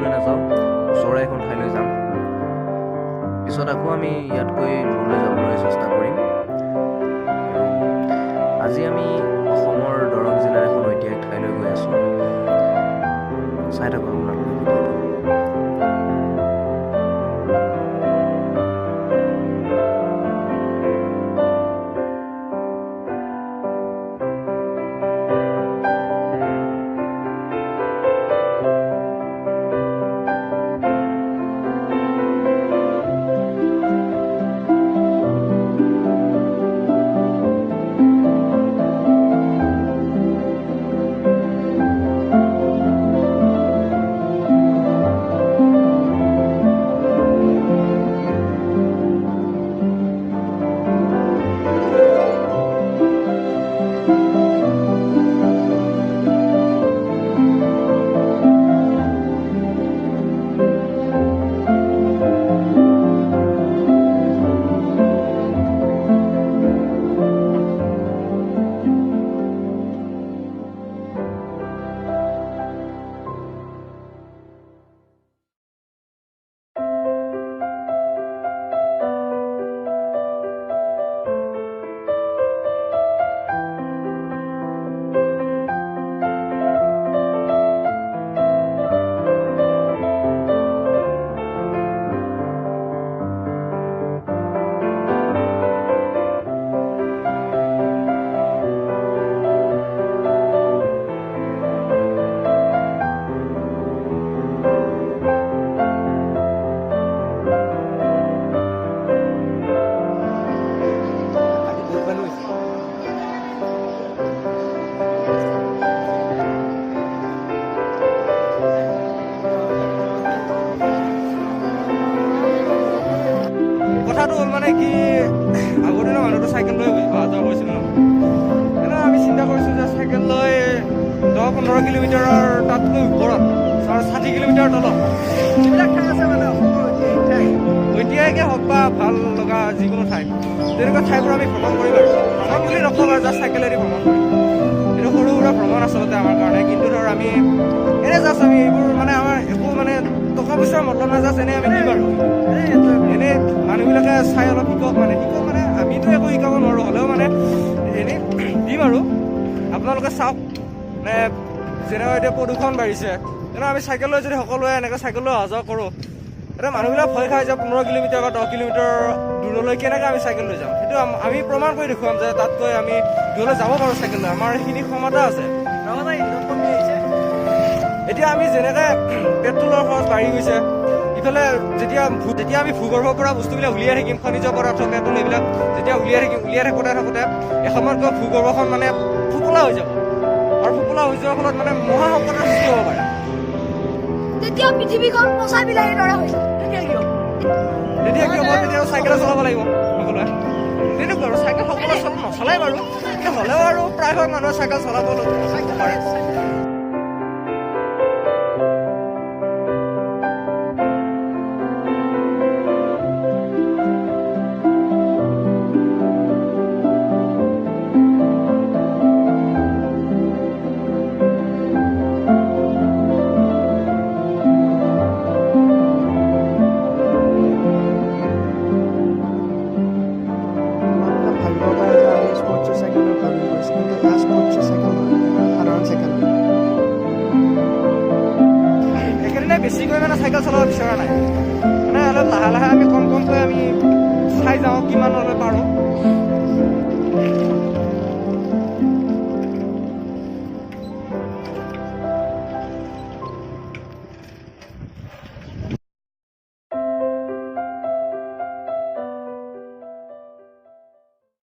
দূৰলৈ নাযাওঁ, ওচৰৰে এখন ঠাইলৈ যাম। পিছত আকৌ আমি ইয়াতকৈ দূৰলৈ যাবলৈ চেষ্টা কৰিম। আজি আমি অসমৰ দৰং জিলাৰ এখন ঐতিহাসিক ঠাইলৈ গৈ আছোঁ। চাই থাকক আপোনালোকে ভিডিঅ'টো। কথাটো হ'ল মানে কি, আগৰ দিনৰ মানুহটো চাইকেল লৈ অহা যোৱা কৰিছিল ন, সেইকাৰণে আমি চিন্তা কৰিছোঁ যে চাইকেল লৈ 10-15 কিলোমিটাৰৰ তাতকৈ ওপৰত 60 কিলোমিটাৰৰ তলত যিবিলাক ঠাই আছে মানে অসমৰ ঐতিহাসিকে হওক বা ভাল লগা যিকোনো ঠাই, তেনেকুৱা ঠাইবোৰ আমি ভ্ৰমণ কৰিম। আৰু ভ্ৰমণ বুলি নকওঁ আৰু জাষ্ট চাইকেলেদি ভ্ৰমণ কৰিম। এইটো সৰু সুৰা ভ্ৰমণ আচলতে আমাৰ কাৰণে, কিন্তু ধৰ আমি এনেই জাষ্ট আমি এইবোৰ মানে আমাৰ একো মানে টকা পইচাৰ মতলব নাই, জাষ্ট এনেই আমি দিম আৰু এনেই মানুহবিলাকে চাই অলপ শিকক মানে আমিতো একো শিকাব নোৱাৰোঁ, হ'লেও মানে এনেই দিম আৰু আপোনালোকে চাওক। মানে যেনেকৈ এতিয়া প্ৰদূষণ বাঢ়িছে, তেনেকৈ আমি চাইকেল লৈ যদি সকলোৱে এনেকৈ চাইকেল লৈ অহা যোৱা কৰোঁ, এতিয়া মানুহবিলাক ভয় খাই যে 15 কিলোমিটাৰ বা 10 কিলোমিটাৰ দূৰলৈ কেনেকৈ আমি চাইকেল লৈ যাম। সেইটো আমি প্ৰমাণ কৰি দেখুৱাম যে তাতকৈ আমি দূৰলৈ যাব পাৰোঁ চাইকেল লৈ, আমাৰ সেইখিনি ক্ষমতা আছে। এতিয়া আমি যেনেকৈ পেট্ৰলৰ খৰচ বাঢ়ি গৈছে, ইফালে যেতিয়া আমি ভূগৰ্ভৰ পৰা বস্তুবিলাক উলিয়াই থাকিম, খনিজ পদাৰ্থ পেট্ৰল এইবিলাক যেতিয়া উলিয়াই থাকোঁতে এসময়ত গৈ ভূগৰ্ভখন মানে ফোপোলা হৈ যাব, আৰু ফোপোলা হৈ যোৱাৰ ফলত মানে মহাসংকটৰ সৃষ্টি হ'ব পাৰে। তেতিয়া পৃথিৱীখন পচা বিলাহীৰ দৰে হৈ যাব। তেতিয়া কি হ'ব? তেতিয়া চাইকেলে চলাব লাগিব সকলোৱে। তেনেকুৱা আৰু চাইকেল সকলোৱে নচলাই বাৰু, কিন্তু হ'লেও আৰু প্ৰায়ভাগ মানুহে চাইকেল চলাব পাৰে। বেছিকৈ মানে চাইকেল চলাব বিচৰা নাই।